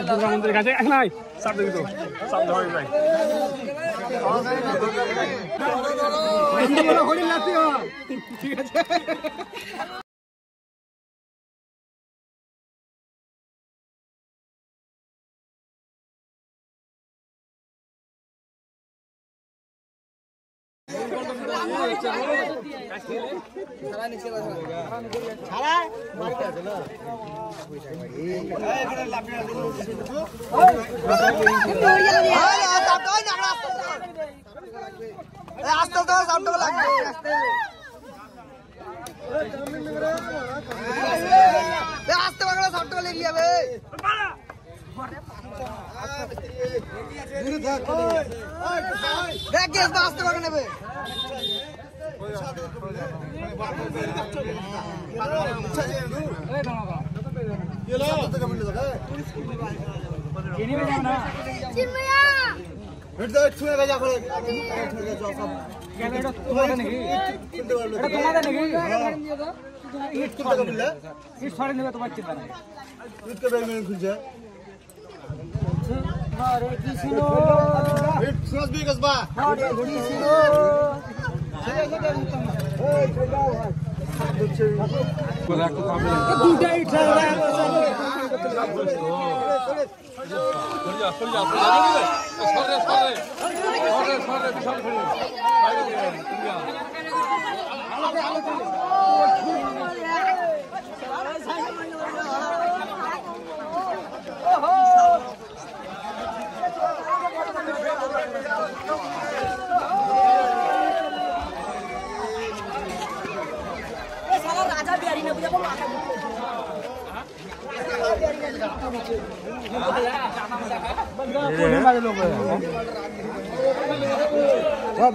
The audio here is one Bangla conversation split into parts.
দুর্গা মন্দিরের কাছে নাই সাপ দেখি তো সাপ ধরে যায় ঠিক আছে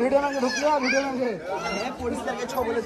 वीडियो में रुक गया वीडियो में पुलिस करके छो बोले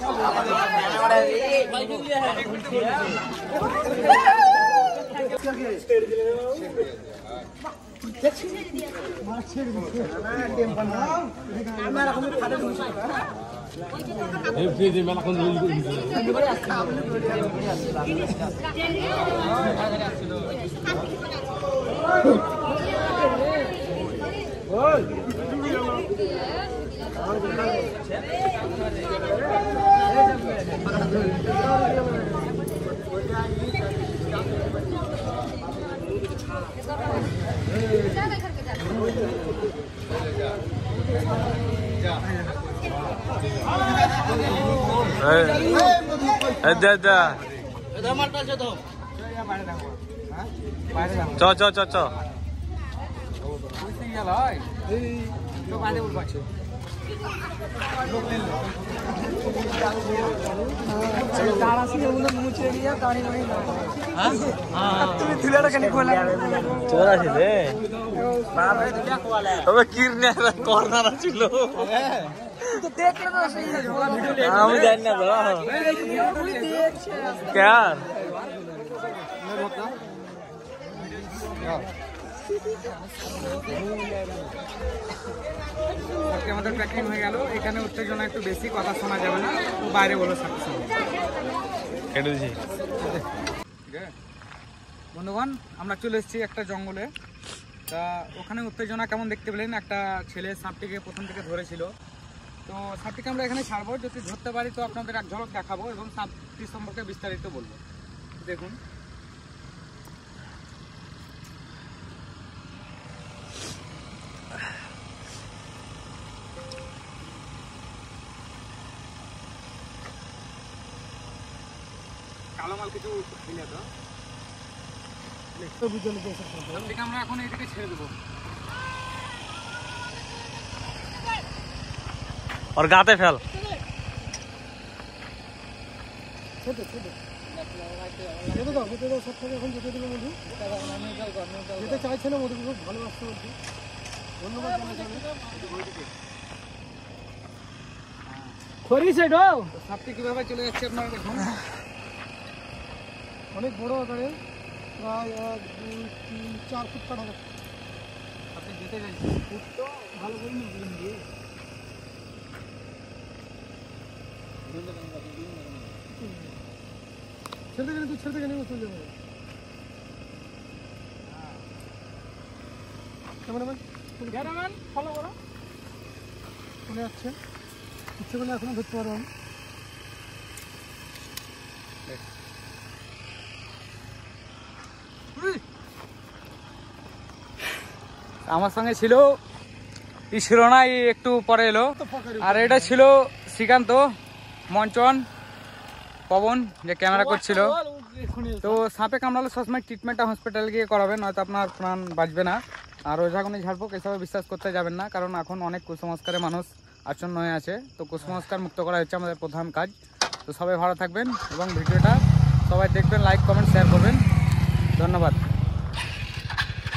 क्या আমাদের প্যাকিং হয়ে গেল। এখানে উত্তেজনা একটু বেশি, কথা শোনা যাবে না, বাইরে বলো বন্ধুগণ। আমরা চলে এসেছি একটা জঙ্গলে। তা ওখানে উত্তেজনা কেমন দেখতে পেলেন। একটা ছেলে সাপটিকে প্রথম থেকে ধরেছিল। তো সাপটিকে আমরা এখানে ছাড়বো, যদি ধরতে পারি তো আপনাদের এক ঝলক দেখাবো এবং সাপটি সম্পর্কে বিস্তারিত বলবো। দেখুন কালো মাল কিছু দিলে তো আমরা এখন এইদিকে ছেড়ে দেবো और गाते फैल যেতে চাইছে না মোটামুটি খুব ভালোবাসতে বলছি। ধন্যবাদ সাপটি কিভাবে চলে যাচ্ছে আপনারা দেখুন। অনেক বড় আকারে, প্রায় 1, 2, 3, 4 ফুট কাটা যাচ্ছে। আপনি যেতে চাইছেন ফুট তো ভালো করে নিয়ে দিয়ে ছেড়ে গেলে তুই ছেড়ে গেলে চলে যাবে। ক্যামেরাম্যান ফলো করো। চলে যাচ্ছে, ইচ্ছে করলে এখনো ধরতে পারবো আমি। আমার সঙ্গে ছিল ই ছিল না, একটু পরে এলো। আর এটা ছিল শ্রীকান্ত, মঞ্চন, পবন যে ক্যামেরা করছিল। তো সাপে কামড়ালে সবসময় ট্রিটমেন্টটা হসপিটালে গিয়ে করাবেন, নয়তো আপনার প্রাণ বাঁচবে না। আর ওঝাগুনি ঝাড়ফুঁক এসবে বিশ্বাস করতে যাবেন না, কারণ এখন অনেক কুসংস্কারে মানুষ আচ্ছন্ন হয়ে আছে। তো কুসংস্কার মুক্ত করা হচ্ছে আমাদের প্রধান কাজ। তো সবাই ভালো থাকবেন এবং ভিডিওটা সবাই দেখবেন, লাইক কমেন্ট শেয়ার করবেন। ধন্যবাদ।